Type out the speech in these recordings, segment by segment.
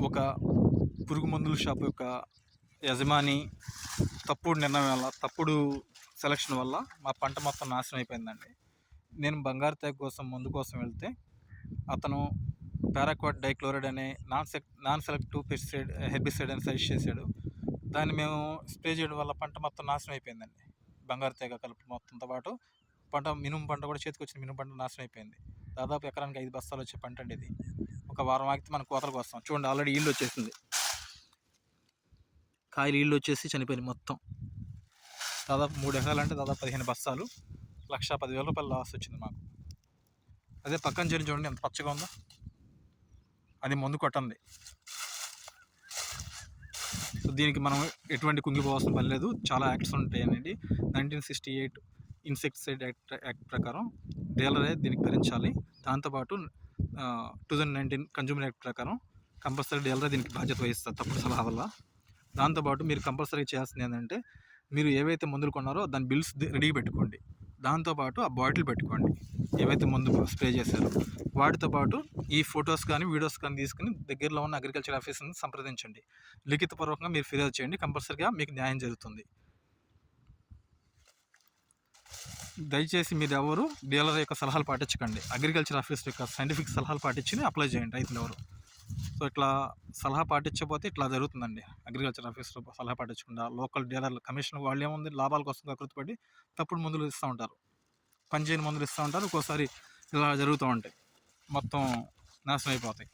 ఒక పురుగు మందుల షాప్ యొక్క యజమాని తప్పుడు నిర్ణయం వల్ల, తప్పుడు సెలక్షన్ వల్ల మా పంట మొత్తం నాశనం అయిపోయిందండి. నేను బంగారు తెగ కోసం మందు కోసం వెళ్తే అతను పారాక్వాట్ డైక్లోరైడ్ అనే నాన్ సెలెక్టివ్ పెస్టిసైడ్ హెర్బిసైడ్ అని సజెస్ట్ చేశాడు. దాన్ని మేము స్ప్రే చేయడం వల్ల పంట మొత్తం నాశనం అయిపోయిందండి. బంగారు తెగ కలుపు మొత్తంతో పాటు మినుము పంట కూడా, చేతికి వచ్చిన మినుము పంట నాశనం అయిపోయింది. దాదాపు ఎకరానికి 5 బస్తాలు వచ్చే పంట అండి ఇది. ఒక వారం ఆగితే మనం కోతలకు వస్తాం. చూడండి, ఆల్రెడీ ఈల్డ్ వచ్చేసింది, కాయలు ఈల్డ్ వచ్చేసి చనిపోయింది మొత్తం. దాదాపు 3 ఎకరాలు అంటే దాదాపు 15 బస్తాలు, 1,10,000 రూపాయలు లాస్ వచ్చింది మాకు. అదే పక్కన చేను చూడండి ఎంత పచ్చగా ఉందో, అది మందు కొట్టండి. సో దీనికి మనం ఎటువంటి కుంగిపోవాల్సిన పని లేదు. చాలా యాక్ట్స్ ఉంటాయండి. 1968 ఇన్సెక్టిసైడ్ యాక్ట్ ప్రకారం డీలరే దీనికి భరించాలి. దాంతోపాటు 2019 కన్జ్యూమర్ యాక్ట్ ప్రకారం కంపల్సరీ డీలరే దీనికి బాధ్యత వహిస్తారు తప్పుడు సలహా వల్ల. దాంతోపాటు మీరు కంపల్సరీ చేయాల్సింది ఏంటంటే, మీరు ఏవైతే మందులు కొన్నారో దాని బిల్స్ రెడీ పెట్టుకోండి. దాంతోపాటు ఆ బాటిల్ పెట్టుకోండి, ఏవైతే మందు స్ప్రే చేశారో వాటితో పాటు ఈ ఫొటోస్ కానీ వీడియోస్ కానీ తీసుకుని దగ్గరలో ఉన్న అగ్రికల్చర్ ఆఫీసర్ని సంప్రదించండి. లిఖితపూర్వకంగా మీరు ఫిర్యాదు చేయండి, కంపల్సరీగా మీకు న్యాయం జరుగుతుంది. దయచేసి మీరు ఎవరు డీలర్ యొక్క సలహాలు పాటించకండి. అగ్రికల్చర్ ఆఫీసర్ యొక్క సైంటిఫిక్ సలహాలు పాటించి అప్లై చేయండి రైతులు ఎవరు. సో ఇట్లా సలహా పాటించకపోతే ఇట్లా జరుగుతుందండి. అగ్రికల్చర్ ఆఫీసర్ సలహా పాటించకుండా లోకల్ డీలర్లు కమిషన్ వాళ్ళు ఏముంది లాభాల కోసం కకృతిపడి తప్పుడు మందులు ఇస్తూ ఉంటారు, పనిచేయని మందులు ఇస్తూ ఉంటారు. ఒక్కోసారి ఇలా జరుగుతూ ఉంటాయి, మొత్తం నాశనం అయిపోతాయి.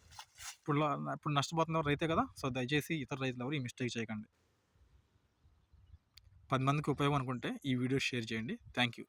ఇప్పుడు నష్టపోతున్నవారు రైతే కదా. సో దయచేసి ఇతర రైతులు ఎవరు ఈ మిస్టేక్ చేయకండి. 10 మందికి ఉపయోగం అనుకుంటే ఈ వీడియో షేర్ చేయండి. Thank you.